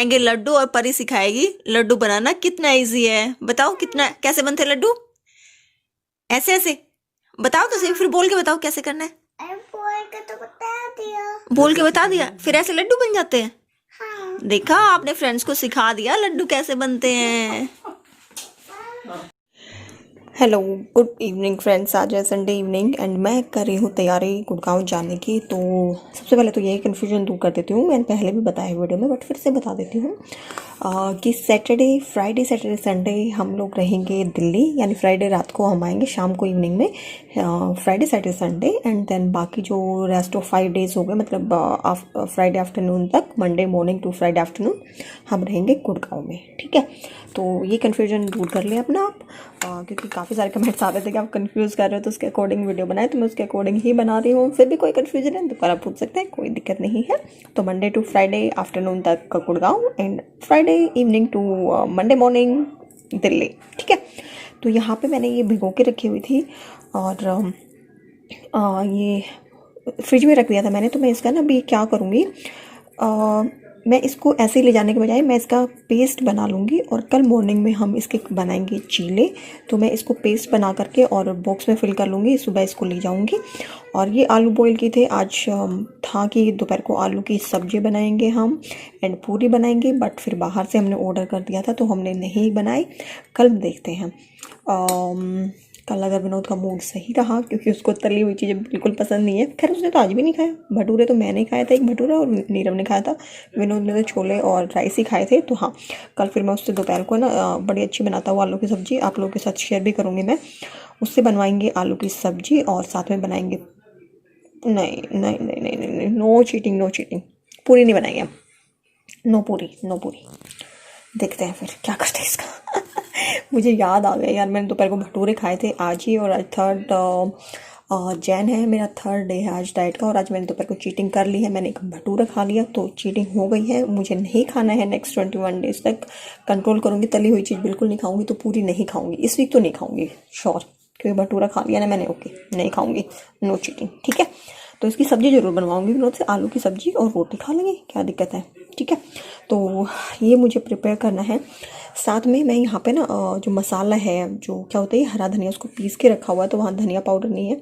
आएंगे लड्डू और परी सिखाएगी लड्डू बनाना। कितना इजी है बताओ, कितना कैसे बनते हैं लड्डू? ऐसे ऐसे बताओ तो सही, फिर बोल के बताओ कैसे करना है। बोल के तो बता दिया। बोल के बता दिया, फिर ऐसे लड्डू बन जाते हैं। हाँ। देखा, आपने फ्रेंड्स को सिखा दिया लड्डू कैसे बनते हैं। Hello, good evening friends. आज है संडे इवनिंग एंड मैं कर रही हूँ तैयारी गुड़गांव जाने की। तो सबसे पहले तो यही कन्फ्यूजन दूर कर देती हूँ। मैंने पहले भी बताया वीडियो में, बट फिर से बता देती हूँ कि सैटरडे, फ्राइडे, सैटरडे, संडे हम लोग रहेंगे दिल्ली। यानी फ्राइडे रात को हम आएंगे, शाम को इवनिंग में। Friday, Saturday, Sunday and then बाकी जो रेस्ट ऑफ 5 डेज हो गए, मतलब फ्राइडे आफ्टरनून तक, Monday morning to Friday afternoon हम रहेंगे गुड़गांव में। ठीक है, तो ये कन्फ्यूजन दूर कर लें अपना आप, क्योंकि काफ़ी सारे कमेंट्स आते थे कि आप कंफ्यूज कर रहे हो तो उसके अकॉर्डिंग वीडियो बनाए, तो मैं उसके अकॉर्डिंग ही बना रही हूँ। फिर भी कोई कन्फ्यूजन है दोबारा पूछ सकते हैं, कोई दिक्कत नहीं है। तो मंडे टू फ्राइडे आफ्टरनून तक Gurgaon and Friday evening to Monday morning Delhi. ठीक है, तो यहाँ पे मैंने ये भिगो के रखी हुई थी और ये फ्रिज में रख दिया था मैंने। तो मैं इसका ना अभी क्या करूँगी, मैं इसको ऐसे ही ले जाने के बजाय मैं इसका पेस्ट बना लूँगी और कल मॉर्निंग में हम इसके बनाएंगे चीले। तो मैं इसको पेस्ट बना करके और बॉक्स में फिल कर लूँगी, सुबह इसको ले जाऊँगी। और ये आलू बॉईल की थे आज, था कि दोपहर को आलू की सब्जी बनाएंगे हम एंड पूरी बनाएंगे, बट फिर बाहर से हमने ऑर्डर कर दिया था तो हमने नहीं बनाई। कल देखते हैं, कल अगर विनोद का मूड सही रहा, क्योंकि उसको तली हुई चीज़ें बिल्कुल पसंद नहीं है। खैर उसने तो आज भी नहीं खाया भटूरे, तो मैंने खाया था एक भटूरा और नीरव ने खाया था। विनोद ने तो छोले और राइस ही खाए थे। तो हाँ, कल फिर मैं उससे दोपहर को ना बड़ी अच्छी बनाता हूँ आलू की सब्ज़ी, आप लोगों के साथ शेयर भी करूँगी मैं। उससे बनवाएंगे आलू की सब्ज़ी और साथ में बनाएंगे, नहीं नहीं नहीं नहीं नहीं, नो चीटिंग, नो चीटिंग, पूरी नहीं बनाएंगे हम, नो पूरी, नो पूरी। देखते हैं फिर क्या करते हैं इसका। मुझे याद आ गया यार, मैंने दोपहर को भटूरे खाए थे आज ही, और आज जैन है, मेरा 3rd डे है आज डाइट का, और आज मैंने दोपहर को चीटिंग कर ली है। मैंने एक भटूरा खा लिया तो चीटिंग हो गई है। मुझे नहीं खाना है, नेक्स्ट 21 डेज तक कंट्रोल करूँगी। तली हुई चीज़ बिल्कुल नहीं खाऊंगी, तो पूरी नहीं खाऊंगी इस वीक, तो नहीं खाऊंगी श्योर, क्योंकि भटूरा खा लिया ना मैंने। ओके, नहीं खाऊंगी, नो चीटिंग। ठीक है, तो इसकी सब्ज़ी ज़रूर बनवाऊंगी विनोद से, आलू की सब्ज़ी, और रोटी खा लेंगे, क्या दिक्कत है। ठीक है, तो ये मुझे प्रिपेयर करना है। साथ में मैं यहाँ पे ना जो मसाला है, जो क्या होता है, हरा धनिया, उसको पीस के रखा हुआ है, तो वहाँ धनिया पाउडर नहीं है,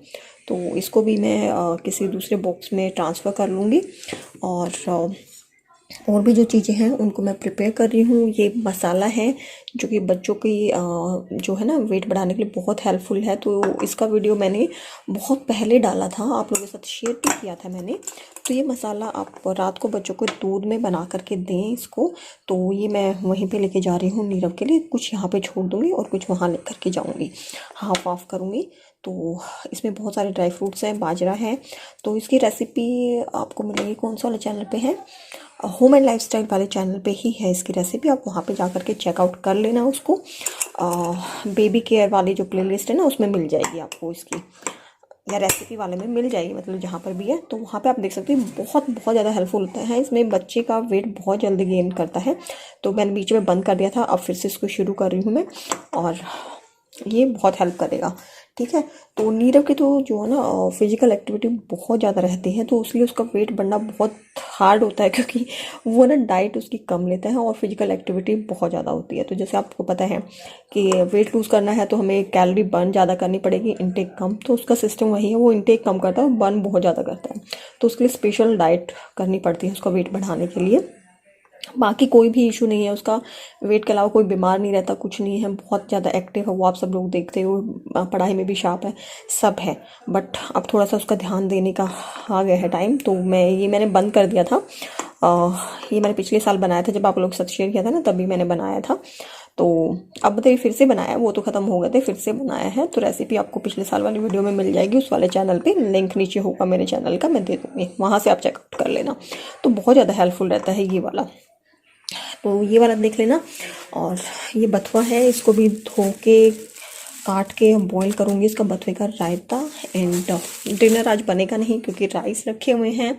तो इसको भी मैं किसी दूसरे बॉक्स में ट्रांसफ़र कर लूँगी। और भी जो चीज़ें हैं उनको मैं प्रिपेयर कर रही हूँ। ये मसाला है जो कि बच्चों की जो है ना वेट बढ़ाने के लिए बहुत हेल्पफुल है। तो इसका वीडियो मैंने बहुत पहले डाला था, आप लोगों के साथ शेयर भी किया था मैंने। तो ये मसाला आप रात को बच्चों को दूध में बना करके दें इसको। तो ये मैं वहीं पे लेके जा रही हूँ नीरव के लिए, कुछ यहाँ पे छोड़ दूँगी और कुछ वहाँ लेकर के जाऊँगी, हाफ ऑफ करूँगी। तो इसमें बहुत सारे ड्राई फ्रूट्स हैं, बाजरा है। तो इसकी रेसिपी आपको मिलेगी कौन सा वाला चैनल पे है, होम एंड लाइफस्टाइल वाले चैनल पे ही है इसकी रेसिपी। आप वहाँ पे जा करके चेकआउट कर लेना उसको। बेबी केयर वाली जो प्लेलिस्ट है ना, उसमें मिल जाएगी आपको इसकी, या रेसिपी वाले में मिल जाएगी, मतलब जहाँ पर भी है। तो वहाँ पे आप देख सकते हैं, बहुत बहुत ज़्यादा हेल्पफुल होता है। इसमें बच्चे का वेट बहुत जल्दी गेन करता है। तो मैंने बीच में बंद कर दिया था, अब फिर से इसको शुरू कर रही हूँ मैं, और ये बहुत हेल्प करेगा। ठीक है, तो नीरव के तो जो है ना फिजिकल एक्टिविटी बहुत ज़्यादा रहती है, तो इसलिए उसका वेट बढ़ना बहुत हार्ड होता है, क्योंकि वो ना डाइट उसकी कम लेता है और फिजिकल एक्टिविटी बहुत ज़्यादा होती है। तो जैसे आपको पता है कि वेट लूज़ करना है तो हमें कैलोरी बर्न ज़्यादा करनी पड़ेगी, इनटेक कम। तो उसका सिस्टम वही है, वो इनटेक कम करता है, बर्न बहुत ज़्यादा करता है। तो उसके लिए स्पेशल डाइट करनी पड़ती है उसका वेट बढ़ाने के लिए। बाकी कोई भी इशू नहीं है उसका, वेट के अलावा कोई बीमार नहीं रहता, कुछ नहीं है, बहुत ज़्यादा एक्टिव है वो, आप सब लोग देखते हो, पढ़ाई में भी शार्प है, सब है। बट अब थोड़ा सा उसका ध्यान देने का आ गया है टाइम। तो मैंने बंद कर दिया था। ये मैंने पिछले साल बनाया था, जब आप लोग के साथ शेयर किया था ना, तभी मैंने बनाया था। तो अब तो ये फिर से बनाया, वो तो ख़त्म हो गए थे, फिर से बनाया है। तो रेसिपी आपको पिछले साल वाली वीडियो में मिल जाएगी उस वाले चैनल पे, लिंक नीचे होगा मेरे चैनल का, मैं दे दूँगी, वहाँ से आप चेकआउट कर लेना। तो बहुत ज़्यादा हेल्पफुल रहता है ये वाला, तो ये वाला देख लेना। और ये बथुआ है, इसको भी धो के काट के बॉईल करूँगी, इसका बथुए का रायता। एंड डिनर आज बनेगा नहीं, क्योंकि राइस रखे हुए हैं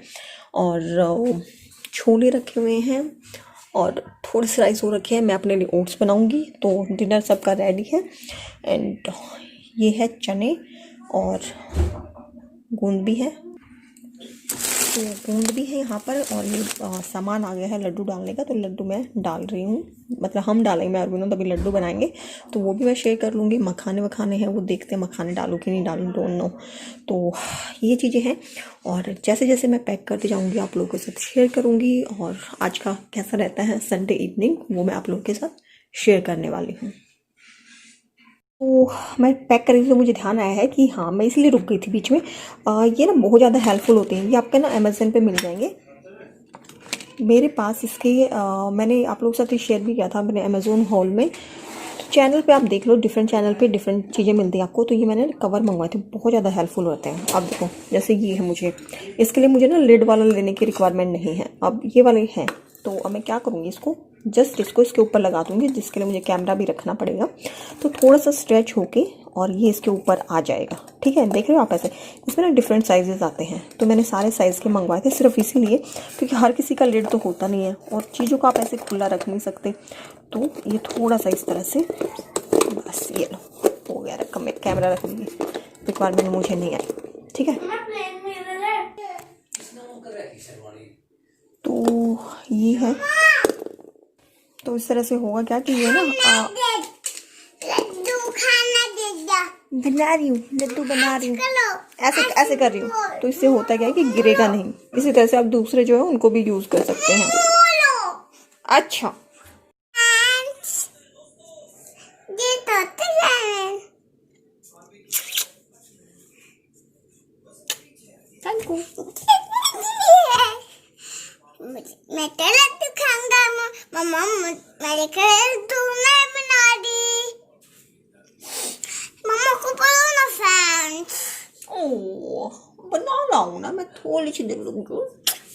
और छोले रखे हुए हैं और थोड़े से राइस हो रखे हैं। मैं अपने लिए ओट्स बनाऊँगी, तो डिनर सबका रेडी है। एंड ये है चने और गूंद भी है। तो गूंद भी है यहाँ पर, और ये सामान आ गया है लड्डू डालने का, तो लड्डू मैं डाल रही हूँ, मतलब हम डालेंगे, मैं और विनोद तभी लड्डू बनाएंगे, तो वो भी मैं शेयर कर लूँगी। मखाने वखाने हैं वो देखते हैं, मखाने डालूँ कि नहीं डालूँ, डोंट नो। तो ये चीज़ें हैं, और जैसे जैसे मैं पैक करती जाऊँगी आप लोगों के साथ शेयर करूँगी, और आज का कैसा रहता है संडे इवनिंग वो मैं आप लोगों के साथ शेयर करने वाली हूँ। तो मैं पैक कर रही थी तो मुझे ध्यान आया है कि हाँ, मैं इसलिए रुक गई थी बीच में। ये ना बहुत ज़्यादा हेल्पफुल होते हैं, ये आपके ना अमेज़न पे मिल जाएंगे। मेरे पास इसके मैंने आप लोगों के साथ शेयर भी किया था मैंने अमेज़ोन हॉल में। तो चैनल पे आप देख लो, डिफरेंट चैनल पे डिफरेंट चीज़ें मिलती हैं आपको। तो ये मैंने कवर मंगवाए थे, बहुत ज़्यादा हेल्पफुल होते हैं। अब देखो जैसे ये है, मुझे इसके लिए मुझे ना लिड वाला लेने की रिक्वायरमेंट नहीं है, अब ये वाले हैं। तो अब मैं क्या करूँगी, इसको जस्ट इसको इसके ऊपर लगा दूँगी, जिसके लिए मुझे कैमरा भी रखना पड़ेगा। तो थोड़ा सा स्ट्रेच होके और ये इसके ऊपर आ जाएगा, ठीक है। देख रहे हो आप ऐसे, इसमें ना डिफरेंट साइजेस आते हैं, तो मैंने सारे साइज़ के मंगवाए थे सिर्फ इसीलिए क्योंकि हर किसी का लिड तो होता नहीं है, और चीज़ों को आप ऐसे खुला रख नहीं सकते। तो ये थोड़ा सा इस तरह से, बस ये लो हो गया, रखा मैं कैमरा रख लूँगी, रिक्वायरमेंट मुझे नहीं आई, ठीक है। तो ये है, तो इस तरह से होगा क्या कि ये ना लड्डू खाना दे दो। बना रही हूँ, लड्डू बना रही हूँ, चलो ऐसे ऐसे कर रही हूँ। तो इससे होता क्या है कि गिरेगा नहीं। इसी तरह से आप दूसरे जो है उनको भी यूज़ कर सकते हैं। बोलो। अच्छा, ये तो है। Thank you. मैं तो लड्डू खाऊंगा। मम्मा मेरे को लड्डू नहीं बना दी। मम्मा को बोलो ना फ्रेंड्स। ओह, बना रहा हूँ ना मैं, थोड़ी सी देर लूँगी।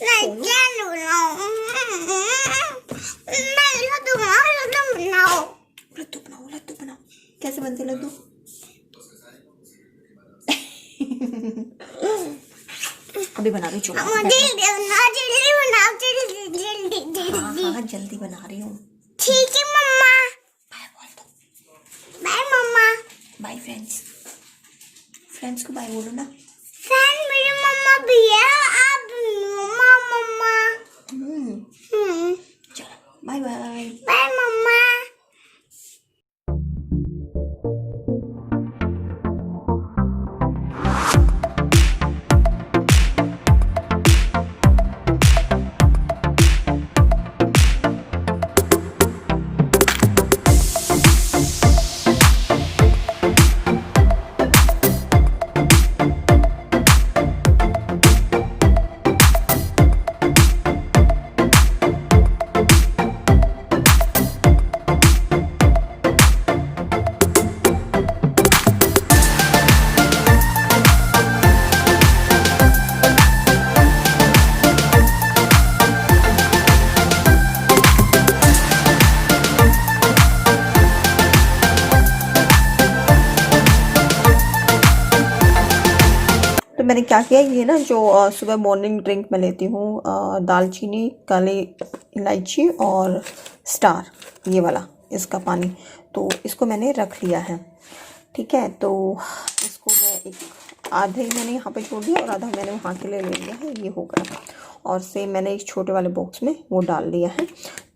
नहीं क्या बनाओ? मैं लड्डू बनाओ। लड्डू बनाओ, लड्डू बनाओ। कैसे बनते लड्डू? अभी बना रही हूँ, हाँ जल्दी बना रही हूँ। ठीक है मम्मा। बाय बोल दो। बाय मम्मा। बाय फ्रेंड्स, फ्रेंड्स को बाय बोलो ना। फैन मेरी मम्मा भी है। आप मम्मा। चलो बाय बाय। बाय मम्मा। मैंने क्या किया, ये ना जो सुबह मॉर्निंग ड्रिंक मैं लेती हूँ, दालचीनी, काली इलायची और स्टार, ये वाला इसका पानी, तो इसको मैंने रख लिया है, ठीक है। तो इसको मैं एक आधे मैंने यहाँ पे छोड़ दिया और आधा मैंने वहाँ के लिए ले लिया है, ये हो गया। और सेम मैंने एक छोटे वाले बॉक्स में वो डाल लिया है,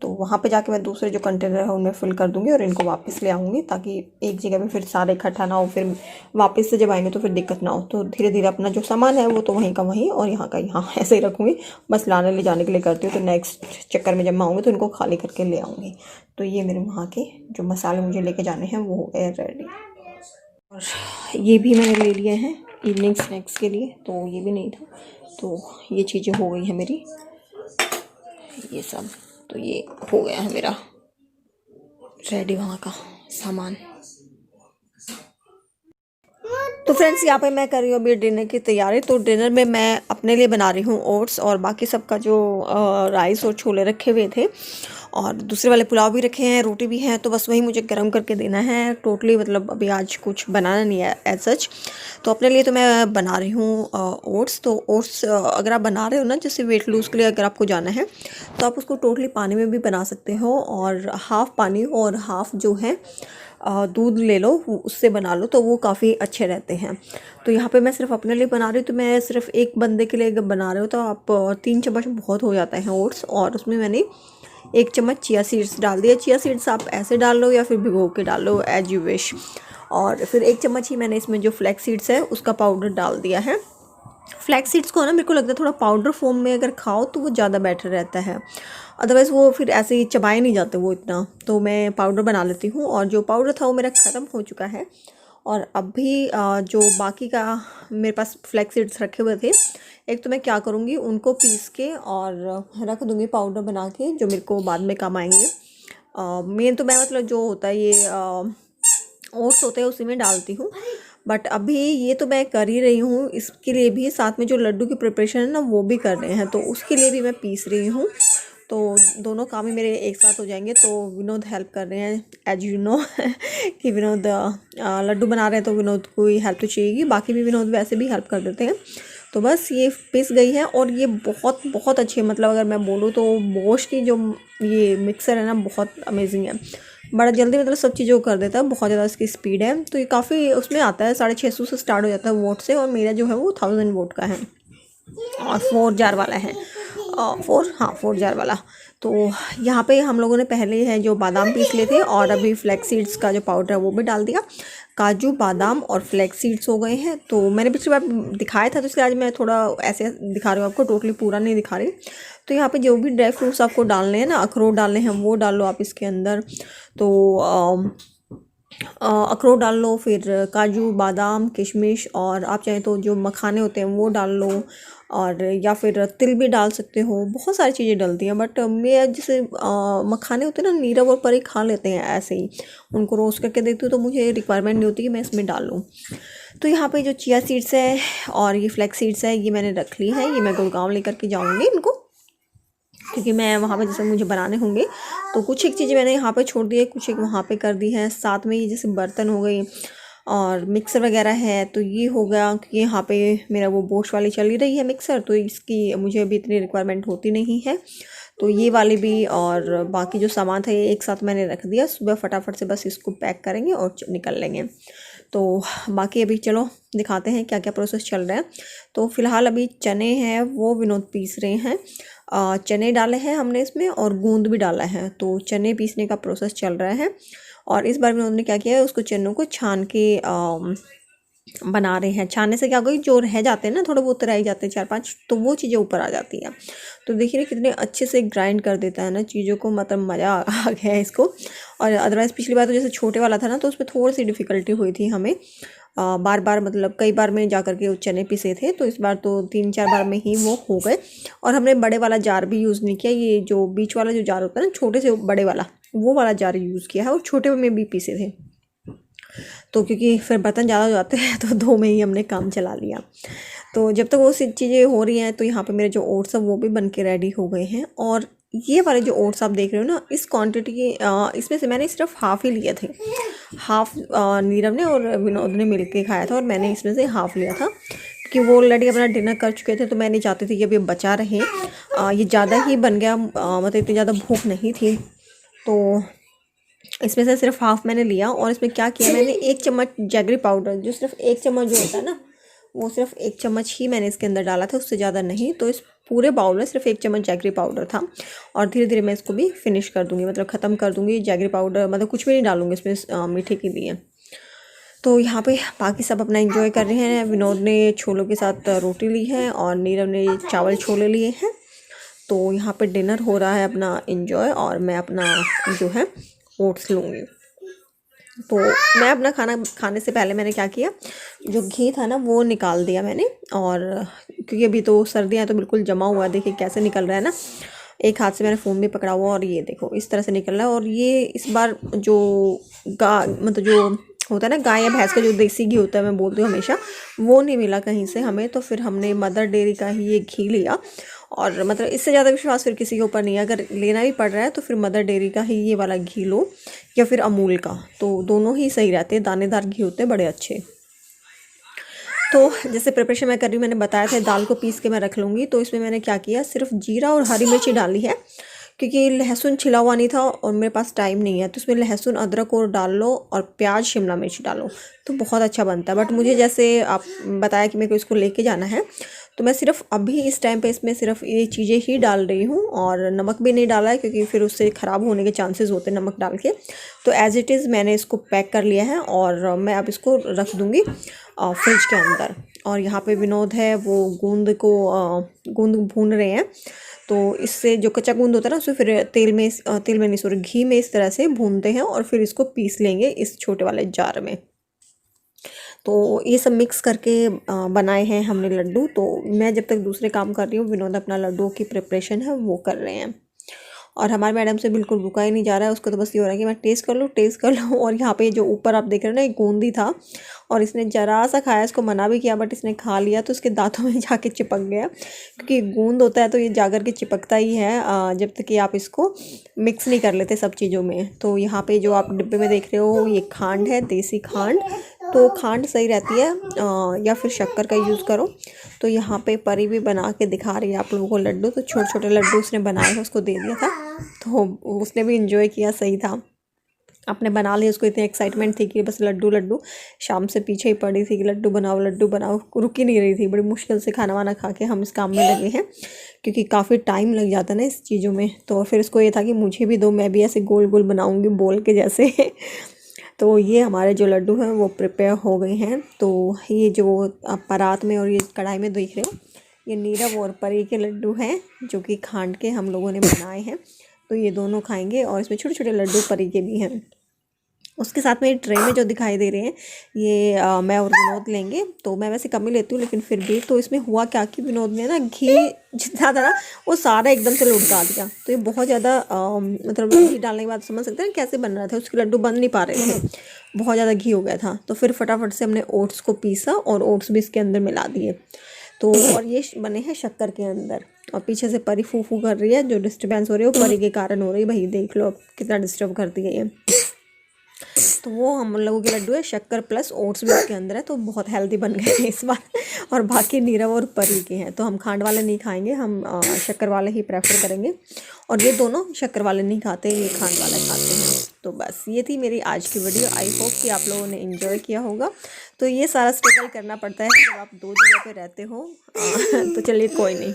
तो वहाँ पे जाके मैं दूसरे जो कंटेनर है उनमें फिल कर दूँगी और इनको वापस ले आऊँगी, ताकि एक जगह पे फिर सारे इकट्ठा ना हो, फिर वापस से जब आएंगे तो फिर दिक्कत ना हो। तो धीरे धीरे अपना जो सामान है वो तो वहीं का वहीं और यहाँ का यहाँ ऐसे ही रखूँगी, बस लाने ले जाने के लिए करती हूँ। तो नेक्स्ट चक्कर में जब मैं आऊँगी तो इनको खाली करके ले आऊँगी। तो ये मेरे वहाँ के जो मसाले मुझे लेके जाने हैं वो हो गए रेडी। और ये भी मैंने ले लिए हैं इवनिंग स्नैक्स के लिए, तो ये भी नहीं था, तो ये चीज़ें हो गई हैं मेरी, ये सब, तो ये हो गया है मेरा रेडी वहाँ का सामान। तो फ्रेंड्स यहाँ पे मैं कर रही हूँ अभी डिनर की तैयारी। तो डिनर में मैं अपने लिए बना रही हूँ ओट्स, और बाकी सबका जो राइस और छोले रखे हुए थे और दूसरे वाले पुलाव भी रखे हैं, रोटी भी है, तो बस वही मुझे गर्म करके देना है टोटली। मतलब अभी आज कुछ बनाना नहीं है एज सच। तो अपने लिए तो मैं बना रही हूँ ओट्स। तो ओट्स अगर आप बना रहे हो ना, जैसे वेट लूज़ के लिए अगर आपको जाना है तो आप उसको टोटली पानी में भी बना सकते हो, और हाफ़ पानी और हाफ़ जो है दूध ले लो, उससे बना लो, तो वो काफ़ी अच्छे रहते हैं। तो यहाँ पे मैं सिर्फ अपने लिए बना रही हूँ, तो मैं सिर्फ एक बंदे के लिए अगर बना रहे हो तो आप 3 चम्मच बहुत हो जाता है ओट्स। और उसमें मैंने 1 चम्मच चिया सीड्स डाल दिया। चिया सीड्स आप ऐसे डाल लो या फिर भिगो के डाल लो, एज यू विश। और फिर 1 चम्मच ही मैंने इसमें जो फ्लैक्स सीड्स है उसका पाउडर डाल दिया है। फ्लैक्स सीड्स को ना मेरे को लगता है थोड़ा पाउडर फॉर्म में अगर खाओ तो वो ज़्यादा बेटर रहता है, अदरवाइज़ वो फिर ऐसे ही चबाए नहीं जाते वो इतना। तो मैं पाउडर बना लेती हूँ, और जो पाउडर था वो मेरा ख़त्म हो चुका है। और अभी जो बाकी का मेरे पास फ्लैक्स सीड्स रखे हुए थे, एक तो मैं क्या करूँगी, उनको पीस के और रख दूँगी पाउडर बना के, जो मेरे को बाद में काम आएंगे। मेन तो मैं मतलब जो होता है ये ओट्स होते हैं उसी में डालती हूँ। बट अभी ये तो मैं कर ही रही हूँ, इसके लिए भी साथ में जो लड्डू की प्रिपरेशन है ना वो भी कर रहे हैं, तो उसके लिए भी मैं पीस रही हूँ। तो दोनों काम ही मेरे एक साथ हो जाएंगे। तो विनोद हेल्प कर रहे हैं, एज यू नो कि विनोद लड्डू बना रहे हैं तो विनोद को ही हेल्प तो चाहिए, बाकी भी विनोद वैसे भी हेल्प कर देते हैं। तो बस ये पिस गई है, और ये बहुत बहुत अच्छी है। मतलब अगर मैं बोलूँ तो बोश की जो ये मिक्सर है ना बहुत अमेजिंग है, बड़ा जल्दी मतलब सब चीज़ों को कर देता है, बहुत ज़्यादा इसकी स्पीड है। तो ये काफ़ी उसमें आता है 650 से स्टार्ट हो जाता है वोट से, और मेरा जो है वो 1000 वोट का है, और 4 जार वाला है। 4 जार वाला। तो यहाँ पे हम लोगों ने पहले है जो बादाम पीस लिए थे, और अभी फ्लैक्स सीड्स का जो पाउडर है वो भी डाल दिया। काजू बादाम और फ्लैक्स सीड्स हो गए हैं। तो मैंने पिछली बार दिखाया था, तो इसलिए आज मैं थोड़ा ऐसे दिखा रही हूँ आपको, टोटली पूरा नहीं दिखा रही। तो यहाँ पे जो भी ड्राई फ्रूट्स आपको डालने हैं ना, अखरोट डालने हैं वो डाल लो आप इसके अंदर। तो अखरोट डाल लो, फिर काजू बादाम किशमिश, और आप चाहें तो जो मखाने होते हैं वो डाल लो, और या फिर तिल भी डाल सकते हो। बहुत सारी चीज़ें डलती हैं, बट मैं जैसे मखाने होते हैं ना, नीरव और परी खा लेते हैं ऐसे ही, उनको रोस्ट करके देती हूँ, तो मुझे रिक्वायरमेंट नहीं होती कि मैं इसमें डालूँ। तो यहाँ पे जो चिया सीड्स है और ये फ्लैक्स सीड्स है ये मैंने रख ली है, ये मैं गुड़गांव लेकर के जाऊँगी इनको, क्योंकि मैं वहाँ पे जैसे मुझे बनाने होंगे। तो कुछ एक चीज़ें मैंने यहाँ पे छोड़ दी है, कुछ एक वहाँ पे कर दी है। साथ में ये जैसे बर्तन हो गई और मिक्सर वगैरह है, तो ये हो गया, क्योंकि यहाँ पे मेरा वो बोश वाली चल ही रही है मिक्सर, तो इसकी मुझे अभी इतनी रिक्वायरमेंट होती नहीं है। तो ये वाली भी, और बाकी जो सामान था ये एक साथ मैंने रख दिया। सुबह फटाफट से बस इसको पैक करेंगे और निकल लेंगे। तो बाकी अभी चलो दिखाते हैं क्या क्या प्रोसेस चल रहा है। तो फ़िलहाल अभी चने हैं वो विनोद पीस रहे हैं। चने डाले हैं हमने इसमें, और गूंद भी डाला है। तो चने पीसने का प्रोसेस चल रहा है, और इस बार विनोद ने क्या किया है, उसको चनों को छान के बना रहे हैं। छानने से क्या होगा, जो रह जाते हैं ना थोड़े बहुत रह जाते हैं 4-5, तो वो चीज़ें ऊपर आ जाती है। तो देखिए कितने अच्छे से ग्राइंड कर देता है ना चीज़ों को, मतलब मज़ा आ गया है इसको। और अदरवाइज़ पिछली बार तो जैसे छोटे वाला था ना, तो उसमें थोड़ी सी डिफ़िकल्टी हुई थी हमें, बार बार मतलब कई बार में जा कर के चने पिसे थे। तो इस बार तो 3-4 बार में ही वो हो गए। और हमने बड़े वाला जार भी यूज़ नहीं किया, ये जो बीच वाला जो जार होता है ना, छोटे से बड़े वाला, वो वाला जार यूज़ किया है, और छोटे में भी पीसे थे। तो क्योंकि फिर बर्तन ज़्यादा हो जाते हैं, तो 2 में ही हमने काम चला लिया। तो जब तक वो चीज़ें हो रही हैं, तो यहाँ पे मेरे जो ओट्स हैं वो भी बन के रेडी हो गए हैं। और ये वाले जो ओट्स आप देख रहे हो ना, इस क्वांटिटी के इसमें से मैंने सिर्फ हाफ़ ही लिए थे। हाफ़ नीरव ने और विनोद ने मिल के खाया था, और मैंने इसमें से हाफ़ लिया था, क्योंकि वो ऑलरेडी अपना डिनर कर चुके थे। तो मैं नहीं चाहती थी कि अभी बचा रहे। ये ज़्यादा ही बन गया, मतलब इतनी ज़्यादा भूख नहीं थी। तो इसमें से सिर्फ हाफ़ मैंने लिया। और इसमें क्या किया, मैंने 1 चम्मच जैगरी पाउडर, जो सिर्फ 1 चम्मच जो होता है ना, वो सिर्फ 1 चम्मच ही मैंने इसके अंदर डाला था, उससे ज़्यादा नहीं। तो इस पूरे बाउल में सिर्फ 1 चम्मच जैगरी पाउडर था। और धीरे धीरे मैं इसको भी फिनिश कर दूँगी, मतलब ख़त्म कर दूँगी। जैगरी पाउडर मतलब कुछ भी नहीं डालूँगी इसमें मीठे के लिए। तो यहाँ पे बाकी सब अपना एंजॉय कर रहे हैं। विनोद ने छोलों के साथ रोटी ली है, और नीरव ने चावल छोले लिए हैं। तो यहाँ पे डिनर हो रहा है अपना एंजॉय, और मैं अपना जो है ओट्स लूँगी। तो मैं अपना खाना खाने से पहले मैंने क्या किया, जो घी था ना वो निकाल दिया मैंने। और क्योंकि अभी तो सर्दियाँ तो बिल्कुल जमा हुआ है, देखिए कैसे निकल रहा है ना। एक हाथ से मैंने फ़ोन भी पकड़ा हुआ, और ये देखो इस तरह से निकल रहा है। और ये इस बार जो मतलब जो होता है ना गाय या भैंस का जो देसी घी होता है, मैं बोलती हूँ हमेशा, वो नहीं मिला कहीं से हमें। तो फिर हमने मदर डेयरी का ही ये घी लिया, और मतलब इससे ज़्यादा विश्वास फिर किसी के ऊपर नहीं है। अगर लेना भी पड़ रहा है तो फिर मदर डेयरी का ही ये वाला घी लो या फिर अमूल का, तो दोनों ही सही रहते हैं, दानेदार घी होते हैं बड़े अच्छे। तो जैसे प्रिपरेशन मैं कर रही हूँ, मैंने बताया था दाल को पीस के मैं रख लूँगी। तो इसमें मैंने क्या किया, सिर्फ जीरा और हरी मिर्ची डाली है, क्योंकि लहसुन छिला हुआ नहीं था और मेरे पास टाइम नहीं है। तो इसमें लहसुन अदरक और डाल लो और प्याज शिमला मिर्च डालो तो बहुत अच्छा बनता है। बट मुझे जैसे आप बताया कि मेरे को इसको लेके जाना है, तो मैं सिर्फ अभी इस टाइम पे इसमें सिर्फ ये चीज़ें ही डाल रही हूँ और नमक भी नहीं डाला है, क्योंकि फिर उससे ख़राब होने के चांसेस होते हैं नमक डाल के। तो एज़ इट इज़ मैंने इसको पैक कर लिया है और मैं अब इसको रख दूँगी फ्रिज के अंदर। और यहाँ पे विनोद है, वो गूंद भून रहे हैं। तो इससे जो कच्चा गूंद होता है ना, उसे फिर तेल में नहीं सॉरी घी में इस तरह से भूनते हैं और फिर इसको पीस लेंगे इस छोटे वाले जार में। तो ये सब मिक्स करके बनाए हैं हमने लड्डू। तो मैं जब तक दूसरे काम कर रही हूँ, विनोद अपना लड्डू की प्रिपरेशन है वो कर रहे हैं। और हमारे मैडम से बिल्कुल रुका ही नहीं जा रहा है, उसको तो बस ये हो रहा है कि मैं टेस्ट कर लूँ। और यहाँ पे जो ऊपर आप देख रहे हो ना, एक गूंदी था और इसने ज़रा सा खाया, इसको मना भी किया बट इसने खा लिया, तो इसके दांतों में जाके चिपक गया। क्योंकि गूंद होता है तो ये जाकर के चिपकता ही है जब तक कि आप इसको मिक्स नहीं कर लेते सब चीज़ों में। तो यहाँ पे जो आप डिब्बे में देख रहे हो ये खांड है, देसी खांड। तो खांड सही रहती है या फिर शक्कर का यूज़ करो। तो यहाँ पे परी भी बना के दिखा रही है आप लोगों को लड्डू। तो छोटे छोटे लड्डू उसने बनाए हैं, उसको दे दिया था, तो उसने भी इंजॉय किया, सही था। आपने बना लिया, उसको इतनी एक्साइटमेंट थी कि बस लड्डू शाम से पीछे ही पड़ी थी कि लड्डू बनाओ, रुक ही नहीं रही थी। बड़ी मुश्किल से खाना वाना खा के हम इस काम में लगे हैं, क्योंकि काफ़ी टाइम लग जाता है ना इस चीज़ों में। तो फिर इसको ये था कि मुझे भी दो, मैं भी ऐसे गोल गोल बनाऊँगी बोल के जैसे। तो ये हमारे जो लड्डू हैं वो प्रिपेयर हो गए हैं। तो ये जो आप परात में और ये कढ़ाई में देख रहे हो, ये नीरव और परी के लड्डू हैं जो कि खांड के हम लोगों ने बनाए हैं। तो ये दोनों खाएंगे और इसमें छोटे छोटे लड्डू परी के भी हैं। उसके साथ में ट्रे में जो दिखाई दे रहे हैं ये मैं और विनोद लेंगे। तो मैं वैसे कम ही लेती हूँ, लेकिन फिर भी। तो इसमें हुआ क्या कि विनोद ने ना घी जितना था ना वो सारा एकदम से लुढ़का दिया। तो ये बहुत ज़्यादा मतलब घी डालने के बाद समझ सकते हैं कैसे बन रहा था, उसके लड्डू बन नहीं पा रहे थे, बहुत ज़्यादा घी हो गया था। तो फिर फटाफट से हमने ओट्स को पीसा और ओट्स भी इसके अंदर मिला दिए। तो और ये बने हैं शक्कर के अंदर। और पीछे से परी फू फू कर रही है, जो डिस्टर्बेंस हो रही है वो परी के कारण हो रही है। भाई देख लो अब कितना डिस्टर्ब करती है ये। तो वो हम लोगों के लड्डू है, शक्कर प्लस ओट्स भी उसके अंदर है, तो बहुत हेल्दी बन गए हैं इस बार। और बाकी नीरव और परी के हैं। तो हम खांड वाले नहीं खाएंगे, हम शक्कर वाले ही प्रेफर करेंगे। और ये दोनों शक्कर वाले नहीं खाते, ये खांड वाला खाते हैं। तो बस ये थी मेरी आज की वीडियो। आई होप कि आप लोगों ने एंजॉय किया होगा। तो ये सारा स्ट्रगल करना पड़ता है जब आप दो जगह पे रहते हो। तो चलिए कोई नहीं।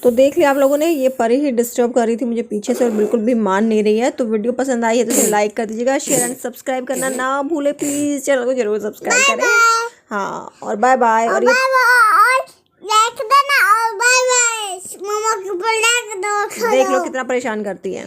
तो देख लिया आप लोगों ने, ये परी ही डिस्टर्ब कर रही थी मुझे पीछे से और बिल्कुल भी मान नहीं रही है। तो वीडियो पसंद आई है तो इसे लाइक कर दीजिएगा, शेयर एंड सब्सक्राइब करना ना भूले प्लीज़। चैनल को जरूर सब्सक्राइब करें। हाँ और बाय बाय। और ये देख लो कितना परेशान करती है।